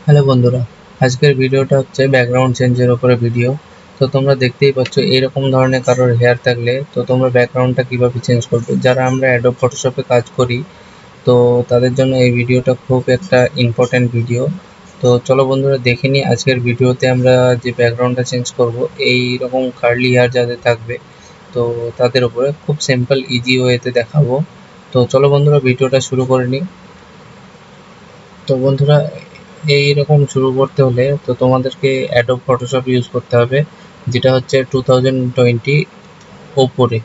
Hello বন্ধুরা, আজকের ভিডিওটা হচ্ছে ব্যাকগ্রাউন্ড চেঞ্জের উপরে ভিডিও। তো তোমরা দেখতেই পাচ্ছ এইরকম ধরনের কারোর হেয়ার থাকলে তো তোমরা ব্যাকগ্রাউন্ডটা কিভাবে চেঞ্জ করবে। যারা আমরা অ্যাডোব ফটোশপে কাজ করি তো তাদের জন্য এই ভিডিওটা খুব একটা ইম্পর্ট্যান্ট ভিডিও। তো চলো বন্ধুরা দেখে নিই আজকের ভিডিওতে আমরা যে ব্যাকগ্রাউন্ডটা চেঞ্জ করব এই রকম কার্লি হেয়ার যাদের থাকবে তো তাদের উপরে খুব সিম্পল ইজি ওয়েতে দেখাবো। তো চলো বন্ধুরা ভিডিওটা শুরু করে নিই। তো বন্ধুরা এইরকম শুরু করতে হলে তো তোমাদেরকে অ্যাডোব ফটোশপ ইউজ করতে হবে, যেটা হচ্ছে 2020 ওপরে,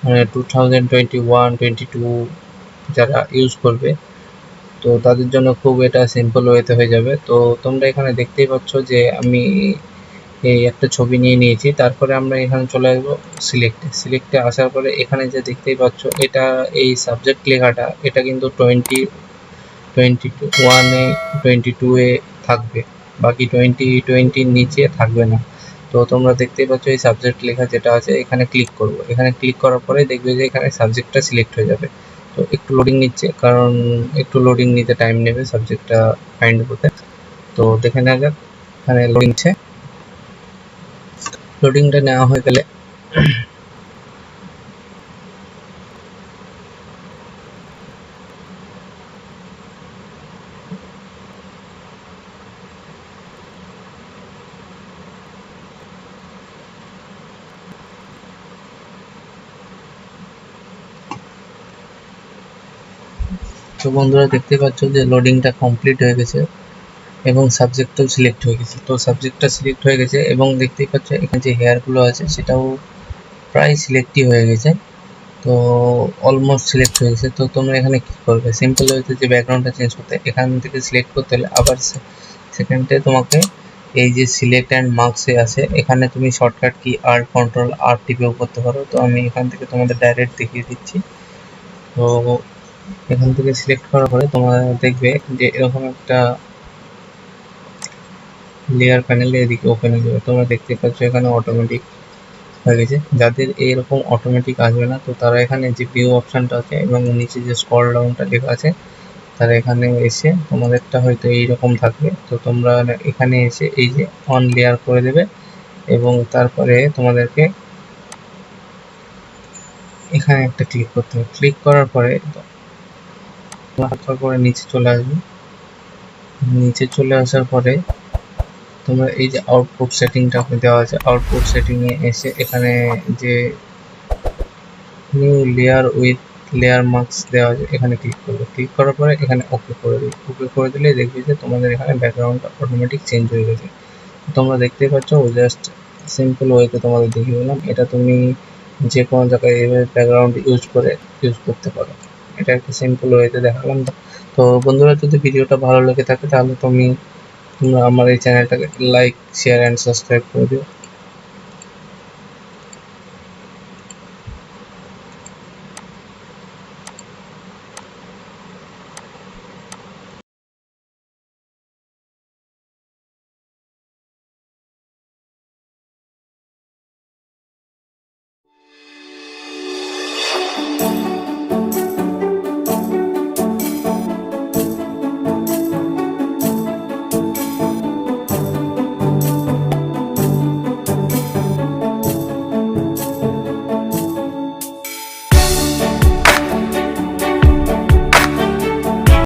মানে 2021-22 যারা ইউজ করবে তো তাদের জন্য খুব এটা সিম্পল ওয়েতে হয়ে যাবে। তো তোমরা এখানে দেখতেই পাচ্ছ যে আমি এই একটা ছবি নিয়ে নিয়েছি। তারপরে আমরা এখানে চলে আসবো সিলেক্টে আসার পরে এখানে যে দেখতেই পাচ্ছ এটা এই সাবজেক্ট লেখাটা এটা কিন্তু 2021-এ 22-এ থাকবে, বাকি 2020-র নিচে থাকবে না। তো তোমরা দেখতেই পাচ্ছ এই সাবজেক্ট লেখা যেটা আছে এখানে ক্লিক করব। এখানে ক্লিক করার পরে দেখবে যে এখানে সাবজেক্টটা সিলেক্ট হয়ে যাবে। তো একটু লোডিং নিচ্ছে, কারণ একটু লোডিং নিতে টাইম নেবে সাবজেক্টটা ফাইন্ড করতে। তো দেখে নেওয়া যাক, এখানে লোডিং নিচ্ছে। লোডিংটা নেওয়া হয়ে গেলে তো বন্ধুরা দেখতে পাচ্ছ যে লোডিংটা কমপ্লিট হয়ে গেছে এবং সাবজেক্টটাও সিলেক্ট হয়ে গেছে। তো সাবজেক্টটা সিলেক্ট হয়ে গেছে এবং দেখতেই পাচ্ছ এখানে যে হেয়ারগুলো আছে সেটাও প্রায় সিলেক্টই হয়ে গেছে। তো অলমোস্ট সিলেক্ট হয়ে গেছে। তো তোমরা এখানে কি করবে, সিম্পল হয়েছে যে ব্যাকগ্রাউন্ডটা চেঞ্জ করতে এখান থেকে সিলেক্ট করতে হলে আবার সেকেন্ডে তোমাকে এই যে সিলেক্ট অ্যান্ড মার্কসে আছে এখানে তুমি শর্টকাট কি আর কন্ট্রোল আর টিপেও করতে পারো। তো আমি এখান থেকে তোমাদের ডাইরেক্ট দেখিয়ে দিচ্ছি। তো এখান থেকে সিলেক্ট করার পরে তোমরা দেখবে যে এরকম একটা লেয়ার প্যানেলে এদিকে ওপেন হয়ে যাবে। তোমরা দেখতে পাচ্ছ এখানে অটোমেটিক হয়ে গেছে। যাদের এইরকম অটোমেটিক আসবে না তো তারা এখানে যে ভিউ অপশানটা আছে এবং নিচে যে স্ক্রল ডাউনটা লেখা আছে তারা এখানে এসে তোমাদেরটা হয়তো এইরকম থাকবে। তো তোমরা এখানে এসে এই যে অন লেয়ার করে দেবে এবং তারপরে তোমাদেরকে এখানে একটা ক্লিক করতে হবে। ক্লিক করার পরে তারপরে নিচে চলে আসবে। নিচে চলে আসার পরে তোমরা এই যে আউটপুট সেটিংটা দেওয়া আছে আউটপুট সেটিংয়ে এসে এখানে যে new layer with layer marks দেওয়া আছে এখানে ক্লিক করবে। ক্লিক করার পরে এখানে ওকে করে দেবে। ওকে করে দিলে দেখবে যে তোমাদের এখানে ব্যাকগ্রাউন্ডটা অটোমেটিক চেঞ্জ হয়ে গেছে। তোমরা দেখতেই পাচ্ছ জাস্ট সিম্পল ওয়েতে তোমাদের দেখিয়ে দিলাম। এটা তুমি যে কোনো জায়গায় এইভাবে ব্যাকগ্রাউন্ড ইউজ করতে পারো। এটা একটা সিম্পল ওয়েতে দেখালাম। তো বন্ধুরা যদি ভিডিওটা ভালো লেগে থাকে তাহলে তোমরা আমার এই চ্যানেলটাকে লাইক শেয়ার অ্যান্ড সাবস্ক্রাইব করে দিও।